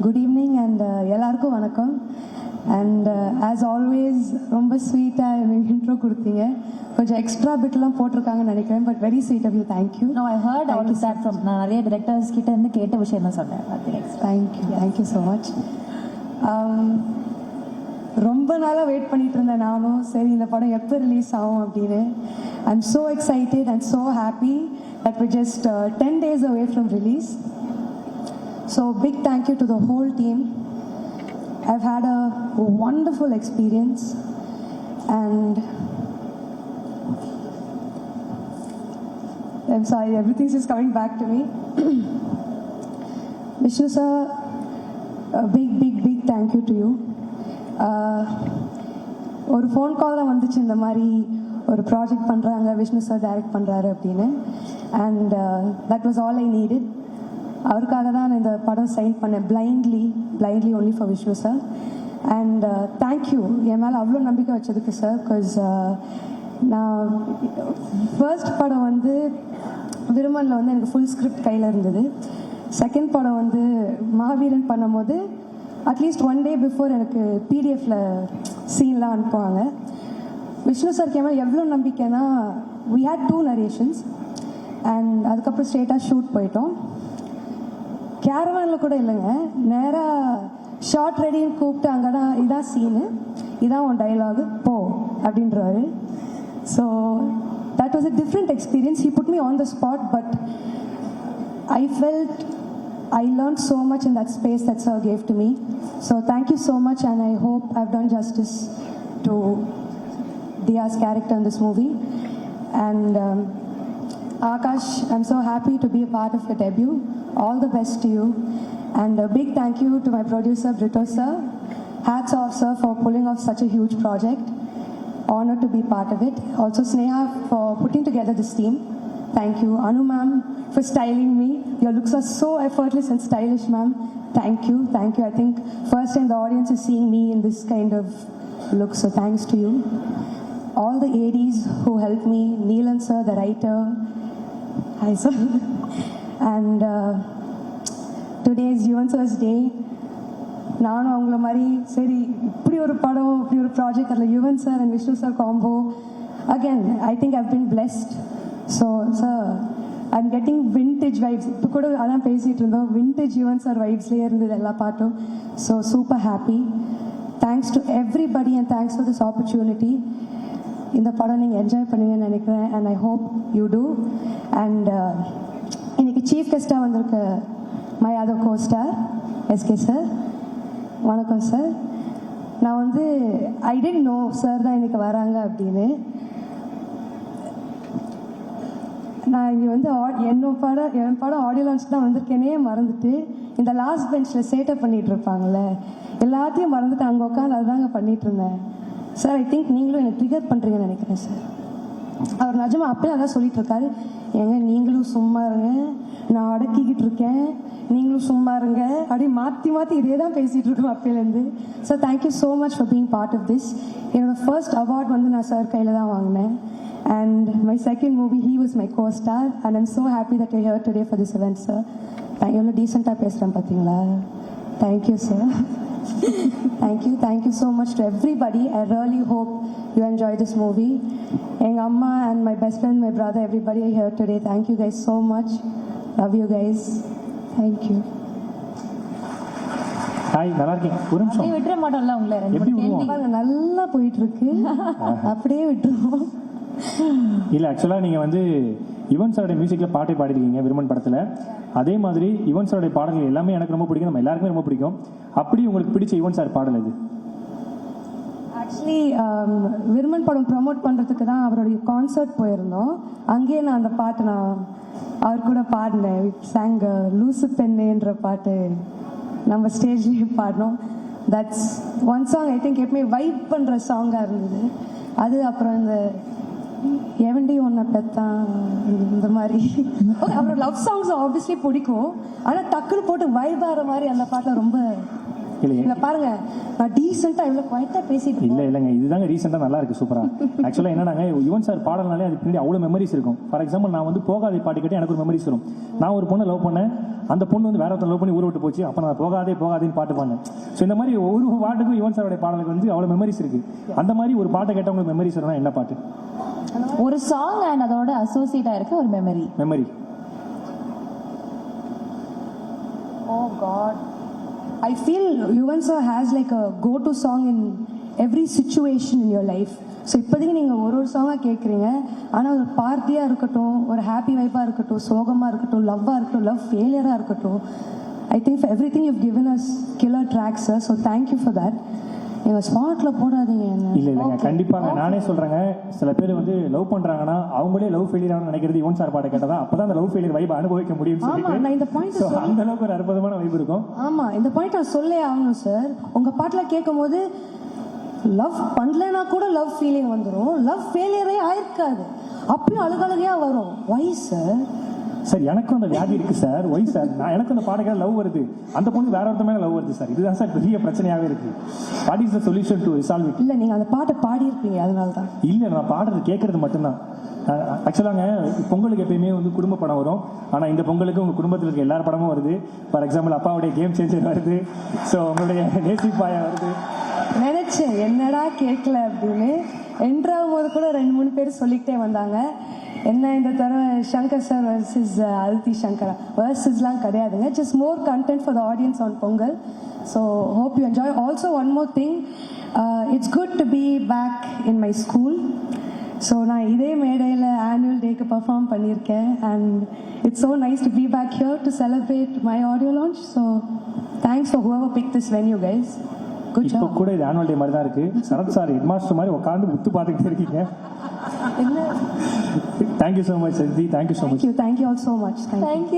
Good evening and எல்லாருக்கும் வணக்கம். And as always ரொம்ப ஸ்வீட்டாக எனக்கு இன்ட்ரோ கொடுத்தீங்க. கொஞ்சம் எக்ஸ்ட்ரா பிட்லாம் போட்டிருக்காங்கன்னு நினைக்கிறேன். But very sweet of you. Thank you. No I heard all of that from நான் நிறைய டிரெக்டர்ஸ் கிட்ட இருந்து கேட்ட விஷயம் தான் சொன்னேன். Thank you so much. ரொம்ப நாளாக வெயிட் பண்ணிட்டு இருந்தேன் நானும். சரி இந்த படம் எப்போ ரிலீஸ் ஆகும் அப்படின்னு. I am so excited and so happy that we just 10 days away from release. So big thank you to the whole team. I've had a wonderful experience and I'm sorry, everything's just coming back to me. Vishnu sir, a big thank you to you. ஒரு phone call தான் வந்துச்சு, இந்த மாதிரி ஒரு project பண்ணுறாங்க, Vishnu sir direct பண்ணுறாரு அப்படின்னு. And that was all I needed. அவருக்காக தான் நான் இந்த படம் சைன் பண்ணேன், blindly only for Vishnu sir. And thank you என் மேலே அவ்வளோ நம்பிக்கை வச்சதுக்கு சார். பிகாஸ் நான் ஃபர்ஸ்ட் படம் வந்து விருமனில் வந்து எனக்கு ஃபுல் ஸ்கிரிப்ட் கையில் இருந்தது. செகண்ட் படம் வந்து மாவீரன் பண்ணும்போது அட்லீஸ்ட் 1 day பிஃபோர் எனக்கு பிடிஎஃப்ல சீன்லாம் அனுப்புவாங்க. விஷ்ணு சார் கேமரா எவ்வளோ நம்பிக்கைன்னா, we had 2 narrations அண்ட் அதுக்கப்புறம் ஸ்ட்ரெயிட்டாக ஷூட் போயிட்டோம். கேரவானில் கூட இல்லைங்க, நேராக ஷார்ட் ரெடின்னு கூப்பிட்டு அங்கே தான் இதான் சீனு, இதான் உன் டைலாகு போ அப்படின்றவாரு. So that was a different experience. He put me on the spot, but I felt I learned so much in that space that sir gave to me. So thank you so much, and I hope I've done justice to Diya's character in this movie. And Akash, I'm so happy to be a part of your debut. All the best to you. And a big thank you to my producer, Brito sir. Hats off, sir, for pulling off such a huge project. Honored to be part of it. Also, Sneha for putting together this team. Thank you. Anu ma'am for styling me. Your looks are so effortless and stylish, ma'am. Thank you. I think first time the audience is seeing me in this kind of look, so thanks to you. All the ADs who helped me, Neelan sir, the writer. Hi sir. And today is Yuvan sir's day. நானும் அவங்கள மாதிரி சரி இப்படி ஒரு படம், இப்படி ஒரு project, அதில் Yuvan sir and Vishnu sir combo. Again I think I've been blessed. So sir I'm getting vintage vibes. இப்போ கூட அதான் பேசிகிட்டு இருந்தோம், விண்டேஜ் யுவன் சார் வைப்ஸ்லேயே இருந்தது எல்லா பாட்டும். So super happy. Thanks to everybody and thanks for this opportunity. இந்த படம் நீங்கள் என்ஜாய் பண்ணுவீங்கன்னு நினைக்கிறேன் and I hope you too. And இன்னைக்கு சீஃப் கெஸ்ட்டாக வந்திருக்க my other costar SK sir. வணக்கம் சார். நான் வந்து ஐ டென்ட் நோ சார் தான் இன்னைக்கு வராங்க அப்படின்னு. நான் இங்கே வந்து என் படம் ஆடியோ லான்ச் தான் வந்திருக்கேனே மறந்துட்டு, இந்த லாஸ்ட் பெஞ்சில் சேட்டப் பண்ணிகிட்டு இருப்பாங்கள்ல, எல்லாத்தையும் மறந்துட்டு அங்கே உட்காந்து அதுதாங்க பண்ணிகிட்டு இருந்தேன். சார் ஐ திங்க் நீங்களும் என்னை ட்ரிகர் பண்ணுறீங்கன்னு நினைக்கிறேன் சார். அவர் நிஜமா அப்பயே அதான் சொல்லிட்டு இருக்காரு, ஏங்க நீங்களும் சும்மா இருங்க, நான் அடக்கிக்கிட்டு இருக்கேன், நீங்களும் சும்மா இருங்க அப்படி மாற்றி இதே தான் பேசிகிட்டு இருக்கோம் அப்பேலேருந்து. So thank you so much for being part of this. என்னோடய ஃபர்ஸ்ட் அவார்ட் வந்து நான் சார் கையில் தான் வாங்கினேன். And my second movie, he was my co-star, and I'm so happy that you're here today for this event, sir. You're decent ah pesran pathingala. Thank you, sir. Thank you so much to everybody. I really hope you enjoy this movie. Enga amma and my best friend, my brother, everybody are here today. Thank you guys so much. Love you guys. Thank you. Hi, நல்லா இருக்கீங்க? ஒரு நிமிஷம் விட்டுற மாட்டோம்ல உங்களை. எப்படி விடுவோம்? நல்லா போயிட்டு இருக்கு, அப்படியே விட்டுருவோம். இல்லை, ஆக்சுவலாக நீங்கள் வந்து யுவன் சாரோட மியூசிக்கில் பாட்டை பாடிருக்கீங்க விருமன் படத்தில். அதே மாதிரி யுவன் சாரோட பாடல்கள் எல்லாமே எனக்கு ரொம்ப பிடிக்கும், நம்ம எல்லாருக்குமே ரொம்ப பிடிக்கும். அப்படி உங்களுக்கு பிடிச்ச யுவன் சார் பாடல் அது? ஆக்சுவலி விருமன் படம் ப்ரமோட் பண்ணுறதுக்கு தான் அவருடைய கான்சர்ட் போயிருந்தோம். அங்கேயே நான் அந்த பாட்டு நான் அவர் கூட பாடினேன். சாங் லூசு பெண்ணேன்ற பாட்டு நம்ம ஸ்டேஜ்லேயே பாடினோம். That's one song I think எப்பவுமே வைப் பண்ணுற சாங்காக இருந்தது அது. அப்புறம் இந்த எவண்டி ஒன்றை பெத்தான் இந்த மாதிரி அப்புறம் லவ் சாங்ஸ் ஆப்வியஸ்லி பிடிக்கும், ஆனால் டக்குன்னு போட்டு வைப் ஆகிற மாதிரி அந்த பாட்டில் ரொம்ப இல்லையே இல்லை பாருங்க, நான் டீசெண்டாக இவ்வளோ குவைட்டாக பேசிட்டு இல்லை இல்லைங்க, இதுதாங்க ரீசெண்டாக நல்லா இருக்கு சூப்பராக. ஆக்சுவலாக என்னன்னாங்க, யுவன் சார் பாடல்னாலே அதுக்கு பின்னாடி அவ்வளோ மெமரிஸ் இருக்கும். ஃபார் எக்ஸாம்பிள் நான் வந்து போகாதே பாட்டு கேட்டு எனக்கு ஒரு மெமரிஸ் வரும். நான் ஒரு பொண்ணை லவ் பண்ணேன், அந்த பொண்ணு வந்து வேற ஒருத்தர் லவ் பண்ணி ஊரை விட்டு போச்சு, அப்போ நான் போகாதேன்னு பாட்டு பாடினேன். ஸோ இந்த மாதிரி ஒவ்வொரு பாட்டுக்கும் யுவன் சாரோட பாடலுக்கு வந்து அவ்வளோ மெமரிஸ் இருக்கு. அந்த மாதிரி ஒரு பாட்டை கேட்டவங்களுக்கு மெமரிஸ் வரும்னா என்ன பாட்டு? ஒரு சாங் அண்ட் அதோட அசோசியேட் ஆயிருக்க ஒரு memory. Oh God. I feel Yuvan sir has like a go-to song in every situation in your life. So இப்போதைக்கு நீங்கள் ஒரு சாங்காக கேட்குறீங்க, ஆனால் ஒரு பார்ட்டியாக இருக்கட்டும், ஒரு ஹாப்பி வைப்பாக இருக்கட்டும், சோகமாக இருக்கட்டும், லவ்வாக இருக்கட்டும், லவ் ஃபெயிலியராக இருக்கட்டும், I think for everything you given us killer tracks sir. So thank you for that. எங்கள் ஸ்பாட்டில் போடாதீங்க என்ன. இல்லைங்க, கண்டிப்பாக நானே சொல்கிறேங்க. சில பேர் வந்து லவ் பண்ணுறாங்கன்னா அவங்களே லவ் ஃபெயிலியர் ஆகணும்னு நினைக்கிறது யுவன் சார் பாட்டை கேட்டால் தான், அப்போ தான் அந்த லவ் ஃபெயிலியர் வைப் அனுபவிக்க முடியும். நான் இந்த பாயிண்ட் அந்த அளவுக்கு ஒரு அற்புதமான வைப் இருக்கும். ஆமாம், இந்த பாயிண்ட் நான் சொல்லே ஆகணும் சார். உங்கள் பாட்டில் கேட்கும் போது லவ் பண்ணலனா கூட லவ் ஃபீலிங் வந்துடும், லவ் ஃபெயிலியரே ஆயிருக்காது, அப்பயும் அழுகழுகையாக வரும். வை சார்? சார் எனக்கும் அந்த வியாதி இருக்கு சார். Why sir? நான் எனக்கும் அந்த பாடகர் லவ் வருது, அந்த பொண்ணு வேற ஒருத்த மேலே லவ் வருது சார். இதுதான் சார் பெரிய பிரச்சனையாகவே இருக்கு. What is the solution to resolve it? இல்லை, நீங்கள் அந்த பாட்டை பாடியிருப்பீங்க, அதனால தான். இல்லை, நான் பாடுறது கேட்கறது மட்டும்தான். ஆக்சுவலாங்க பொங்கலுக்கு எப்பயுமே வந்து குடும்ப படம் வரும், ஆனால் இந்த பொங்கலுக்கு உங்கள் குடும்பத்தில் இருக்க எல்லா படமும் வருது. ஃபார் எக்ஸாம்பிள் அப்பாவுடைய கேம் சேஞ்சர் வருது, ஸோ உங்களுடைய நேசிப்பாயா வருது. நினைச்சேன் என்னடா கேட்கல அப்படின்னு. என்ட்ராகும் போது கூட 2-3 பேர் சொல்லிக்கிட்டே வந்தாங்க. என்ன இந்த தடவை சங்கர் சார் வர்சஸ் அதித்தி சங்கரா வர்சஸ்லாம் கிடையாதுங்க, just more content for the audience on Pongal. So hope you enjoy. Also one more thing, it's good to be back in my school. So நான் இதே மேடையில் ஆனுவல் டேக்கு பர்ஃபார்ம் பண்ணியிருக்கேன். And it's so nice to be back here to celebrate my audio launch. So thanks for whoever picked this venue, guys. Good job. இப்போ கூட இது annual day மாதிரி தான் இருக்கு. சரத் சார் ஹெட் மாஸ்டர் மாதிரி உட்காந்து முத்து பார்த்துக்கிட்டே இருக்கீங்க. என்ன? தேங்க்யூ ஸோ மச் சந்தி. Thank you so much. Thank you all so much. Thank you.